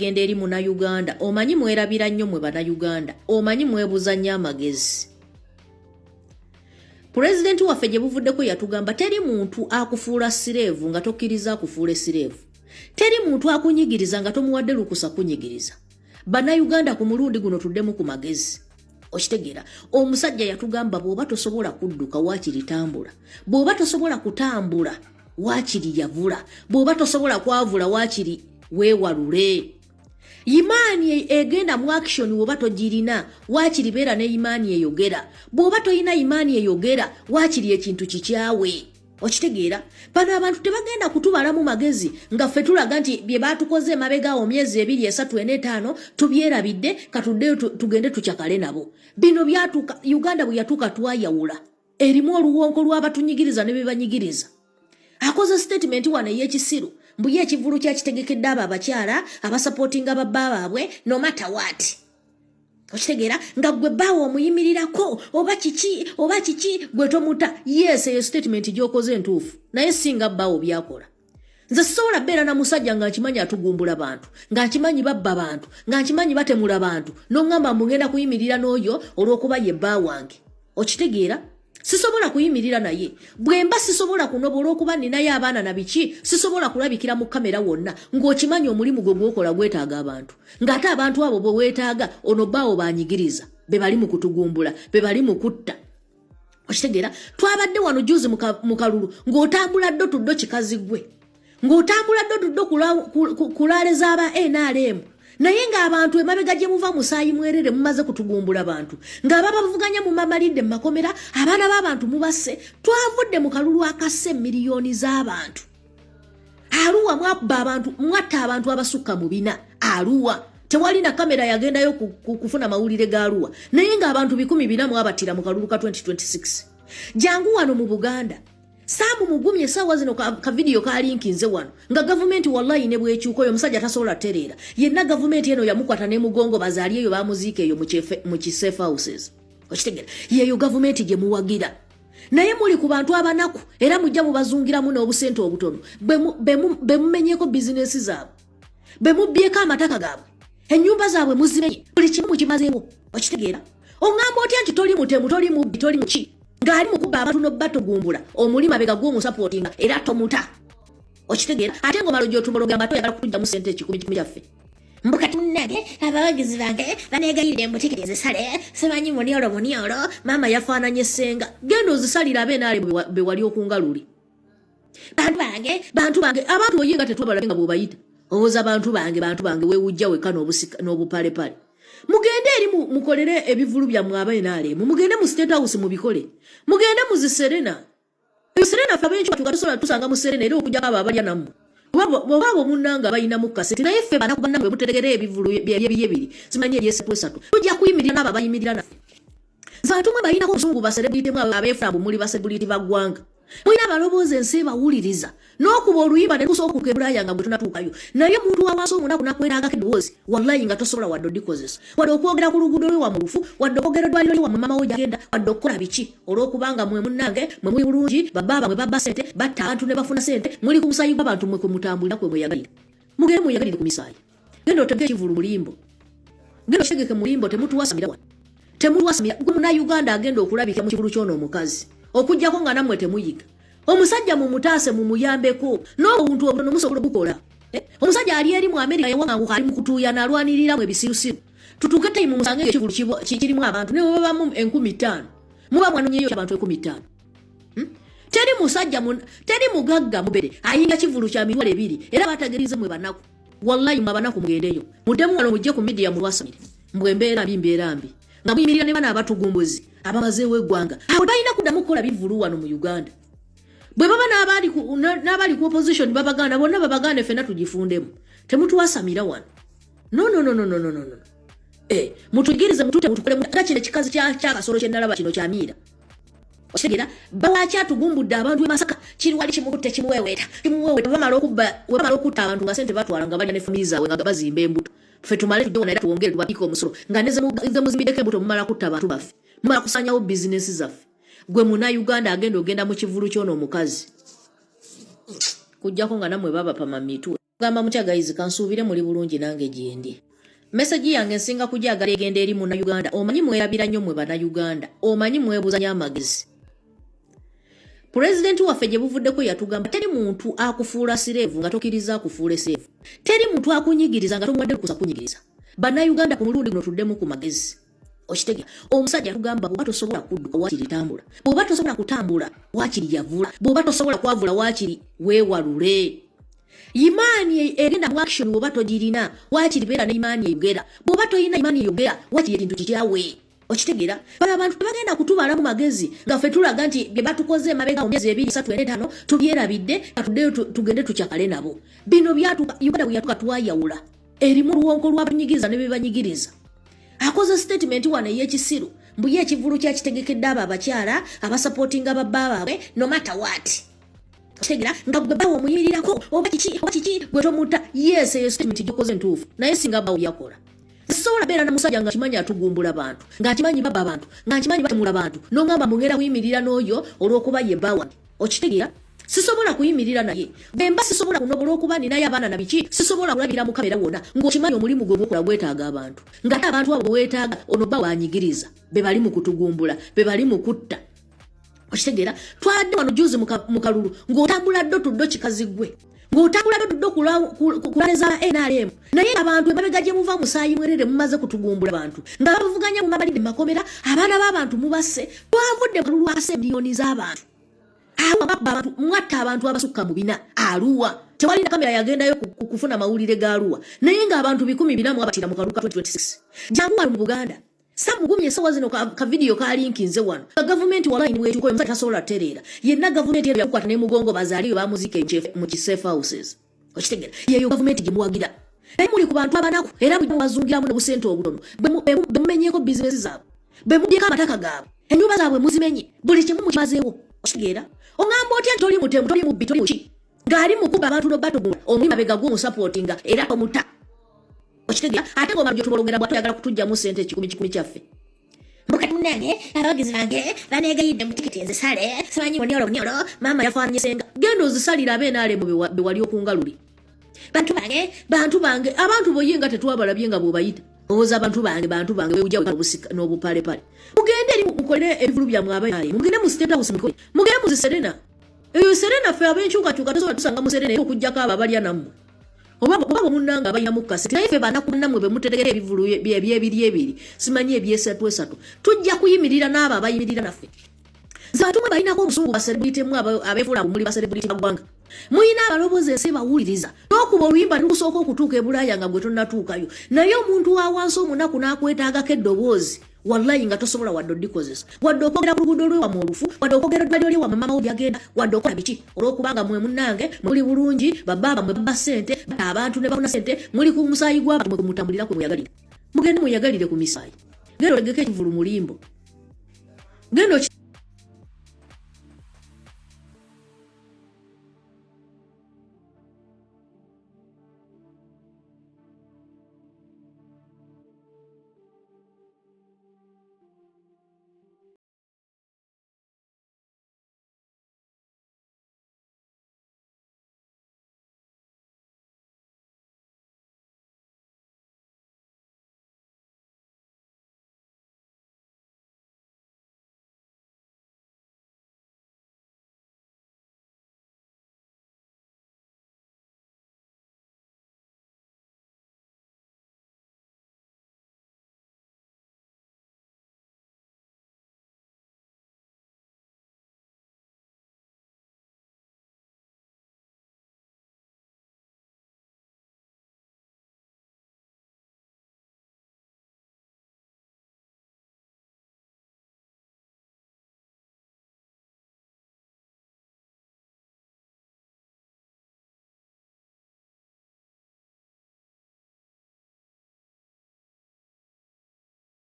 genda eri muna Uganda omanyi mwerabira nnyo mwe bana Uganda omanyi mwebuza nnyo amagezi. President waffe gye buvuddeko yatugamba teri muntu akufuula sireevu nga tokkiriza akufuule sireevu. Teri muntu akunyigiriza nga tomuwadde lukusa kunyigiriza. Bana Uganda ku mulundi guno tuddemu ku magezi. Okitegeera omusajja yatugamba bw'oba tosobola kudduka waakiri tambula. Bw'oba tosobola kutambula waakiri yavula. Bw'oba tosobola kwavula waakiri weewalule. Imani egenda mu action woba togirina waakiri beera ne imani eyogera. Bw'oba toyina imani eyogera waakiri ekintu kikyawe. Okitegeera bano abantu tebagenda kutubala mu magezi nga ffe tulaga nti bye baatukoze emabegaawo myezi 2, 3, 4, 5 tubyerabidde katuddeyo tugende tukyakale nabo. Bino byatuuka Uganda bwe yatuuka twayawula erimu oluwonko lw'abatunyigiriza ne bebanyigiriza. Akoze statement wano ey'ekisiru mbuye ekivulu kyakitegekedde abo abakyala abasupportinga babba baabwe no matter what. Okitegeera nga gwe baawo omuyimirirako oba kiki gwe tomuta. Yes, eyo statement gyokoze entuufu naye singa baawo byakola. Nze sisobola beera na musajja nga nkimanyi atugumbula bantu nga nkimanyi babba bantu nga nkimanyi batemula bantu n'ongamba mugenda kuyimirira n'oyo olw'okuba ye bba wange. Okitegeera sisobola kuyimirira naye bwemba sisobola kunobola okuba ninaye abaana na biki sisobola kulabikira mu kamera wonna ng'okimanyi omulimu gwe gwokola gwetaaga abantu ng'ate abantu abo bwe weetaaga ono baawo banyigiriza be bali mu kutugumbula be bali mu kutta. Okitegeera twabadde wano juzi mu kalulu ng'otambula ddo tuddo kikazi gwe ng'otambula ddo tuddo kulaaleza aba NRM naye ng'abantu emabega gye muva musaayi mwerere mumaze kutugumbula abantu ng'ababavuganya mu mamalidde mu makomera abaana b'abantu mubase twavudde mu kalulu akasse miliyoni z'abantu. Arua mwabba abantu mwatta abantu abasukka mu 4 Arua tewali na kamera yagendayo kufuna mawulire ga Arua naye ng'abantu 100 mwabattira mu kalulu ka 2026. Jangu wano mu Buganda Samu mugumye sawa zino ka video ka linki nze wano nga government wallahi ne bwekyuko yo musajja tasobola terera yenna government eno yamukwata ne mugongo bazali eyo bamuziike eyo mu safe houses. Okitegeera yeyo government gye muwagira naye muli ku bantu abanaku era mujja mubazungiramu n'obusente obutono bemumenyeko business zaabwe bemubyeko amataka gaabwe ennyumba zaabwe muzimenye buli kimu mukimazeewo. Okitegeera ongamba otya nti toli mutemu toli mubbi toli muki ng'ali mukuba abantu no batugumbula omulima bega gw'omusupportinga era tomuta. Okitegeera ate ng'omalo gy'otumologa ambato yagala kutujja mu sente 10 kyaffe mbuka tunnage abawagizi bange baneegayirire mbutikiti zisale simanyi muniolo mama yafaananye senga genda ozisalira abenaale be wali okungaluli. Bantu bange abantu oyinga tetwabala nga bw'obayita obuza bantu bange weewujja weka n'obupalepale. Mugende eri mukolere ebivulu bya mwabenaale mugende mu state house mubikole mugende mu Serena. Serena fabencho tugasola tusanga mu Serena era okujja aba abalya namu bwabo munnanga bayina mu kaseti naye ffe bana kubanna bwe muteregere ebivulu byebiri simanyi ebyesatu tujja kuyimirira n'aba bayimirira naffe. Zantu mwe bayina ko zungu ba celebrity mwe abeeframbu muli ba celebrity bagwanga mwina balobooza ensi bawuliriza n'okuba oluyimba ne tusooka okebulaya nga bwe tunatuukayo naye muntu wawansi omunaku nakweragako eddoboozi wallahi nga tosobola wadde odikozesa wadde okwogera ku luguudo lwe wa mu lufu wadde okwogera eddwaliro lwe wa mama wo gyagenda wadde okukola biki olw'okubanga mwe munnange mwe muli bulungi babba mwe babba sente batta abantu ne bafuna sente muli ku musaayi gw'abantu mwe kwe mutambulira kwe mweyagalira mugende mweyagalire ku misaayi genda otege ekivulu mulimbo genda otegeke mulimbo temutuwasamira gwe muna Uganda agenda okulabika mu kivulu ky'ono omukazi okujjako nga nammwe temuyiga omusajja mumutaase mumuyambeko n'obuntu obutono musobola bukola. Omusajja ali eri mu America yawanganguka ali mu kutuuya n'alwanirira mu ebisirusiru tutuuke tayimu musange ekivulu kirimu abantu ne babamu 15,000 muba mwanonyeyo abantu 15,000. Teri musajja teri mugagga mubere ayinga kivulu kya mitwalo 2 era batagerize mwe banaku wallahi mabanaku mugendeyo mudemu wano mujje ku media mulwasamire mbwembeera mbi nga muyimirira ne bana abatugumbuzi abamazeewo eggwanga awo balina kuddamu kukola bivulu wano mu Uganda. Bwe baba n'abali ku opposition babaganda bonna babaganda ffenna tugifundemu temutuwasamira wano no mutugirize mutute mutukole kino ekikazi ky'akasolo kyennalaba kino kyamiira. Okitegeera bawaki atugumbudde abantu Masaka kiri wali kimukutte kimuweweeta bamala okutta abantu nga sente batwala nga balya ne family zaabwe nga bazimba embuto ffe tumale tujje wona era tuwongere tubapiika omusolo nga neze muzimbideko embuto mumala kutta abantu baffe mumala kusanyawo bizinesi zaffe. Gwe muna Uganda agenda ogenda mu kivulu ky'ono omukazi kujjako nga namwe baba pama mitu. gamba mukyagayizi kansuubire muli bulungi nange gyendi. Message yange nsinga kujagala egenda eri munna Uganda. Omanyi mwerabira nnyo mwe bana Uganda. Omanyi mwebuzanya amagezi. President waffe gye buvuddeko yatugamba teri muntu akufuula sirevu nga tokkiriza akufuule sirevu. Teri muntu akunyigiriza nga tomuwadde lukusa kunyigiriza. Bana Uganda ku mulundi guno tuddemu ku magezi. Okitegera omusajja tugamba bw'oba tosobola kudduka waakiri tambula. Bw'oba tosobola kutambula waakiri yavula. Bw'oba tosobola kwavula waakiri weewalule. Imani egenda mu action bw'oba togirina waakiri beera ne imani eyogera. Bw'oba toyina imani eyogera waakiri ekintu kikyawe. Okitegera bala abantu bagenda kutubala mu magezi nga ffe tulaga nti bye batukoze mabega omyezi 2 3 4 5 tubyerabidde katuddeyo tugende tukyakale nabo. Bino byatuka Uganda bwe yatuka twayawula erimu luwonko lw'abanyigiriza ne bebanyigiriza. Akoze statement wane y'ekisiru mbuye ekivulu kya kitegekedde abakyala abasupportinga babbaabwe no matter what. Okitegera nga gwe bawo muyimirirako oba kiki gwe tomuta yes statement gikoze ntuufu naye singa bawo yakola. Sola bera na musajja nga kimanyi atugumbula abantu nga kimanyi baba abantu nga kimanyi batemula abantu nongamba mungera kuyimirira n'oyo olw'okuba ye bawa. Okitegera sisobola kuyimirira naye bemba sisobola kunobola okuba ninaye abaana na biki sisobola kulabira mu kamera wonna ng'okimanyi omulimu gwe gukola gwetaaga abantu nga abantu abo weetaaga ono bawa anyigiriza be bali mu kutugumbula be bali mu kutta. Okitegera twadde wano juzi mu kalulu ng'otambula ddo tuddo kikazigwe ng'otambula ddo kuleza NRM naye abantu emabega gye muva musaayi mwerere mumaze kutugumbula abantu nga bavuganya mu mabalide makomera abaana b'abantu mubase twavudde kalulu ase miliyoni z'abantu awo abantu mwatta abantu abasukka mu bina Arua tewali na kamera yagendayo kufuna mawulire ga Arua naye nga abantu 140 abatira mu kaluka 2026 jangu mu Buganda. Samu gumye sawa zino ka video ka link nze wano. Government walaini wetu ko mfata sola terera. Yenna government yetu yakwata ne mugongo bazaliyo ba muzike mu safe houses. Okitegera. Yeyo government gimuwagira. Muli ku bantu abanaku era bwazungira mu busente obutono. Bemumenyeko business zaabwe. Bemudyeka amataka gaabwe. Enyumba zaabwe muzimenye. Buli kimu mukimazeewo. Okitegera. Ongambo otya toli mutemu toli mubbi toli uchi. Ngali mukuba abantu no batogula. Omwima bega gwo supportinga era tomuta. Okitegera ate ngo mabyo tubologera bwatu yagala kutujja mu sente 10 kyaffe. Mukati munange abagizi bange banegayidde mu tikiti enze sale simanyi onyolo mama yafanye senga gendo zisalira abenaale mu bewali okungaluli. Bantu bange abantu boyinga tetwabalabye nga bobayita. Oza bantu bange we ujja obusika n'obupale pale. Mugende eri mukolere ebivulu bya mwabaye. Mugende mu state house mukole. Mugende mu Serena. Eyo Serena fe abenchuka tosobola tusanga mu Serena okujjako ababalya namwe. Oba munanga abayina mukase naye fe banakunna mwe bemutegera ebivulu byebiri simanyi ebyesatu tujja kuyimirira n'abo abayimirira naffe zatumwe balina ko obusungu ba celebrity mwe abefula muri ba celebrity bagwanga muyina abaloboze ensi bawuliriza n'okuba oluyimba lukusooka okutuuka e Bulaaya nga gwe tonnatuukayo naye omuntu wa wansi omunaku n'akwetaagako eddoboozi wallahi nga tosobola wadde odikozesa wadde okwogera ku luguudo lwe wamu olufu wadde okwogera ddwaliro lye wa mama wo byagenda wadde okola biki olw'okubanga mwe munnange muli bulungi bababa mwe baba sente abantu ne bafuna sente muli ku musaayi gw'abantu mwe mutambulira kwe muyagalire mugende muyagalire ku misaayi gendo legeko ekivulu mulimbo gendo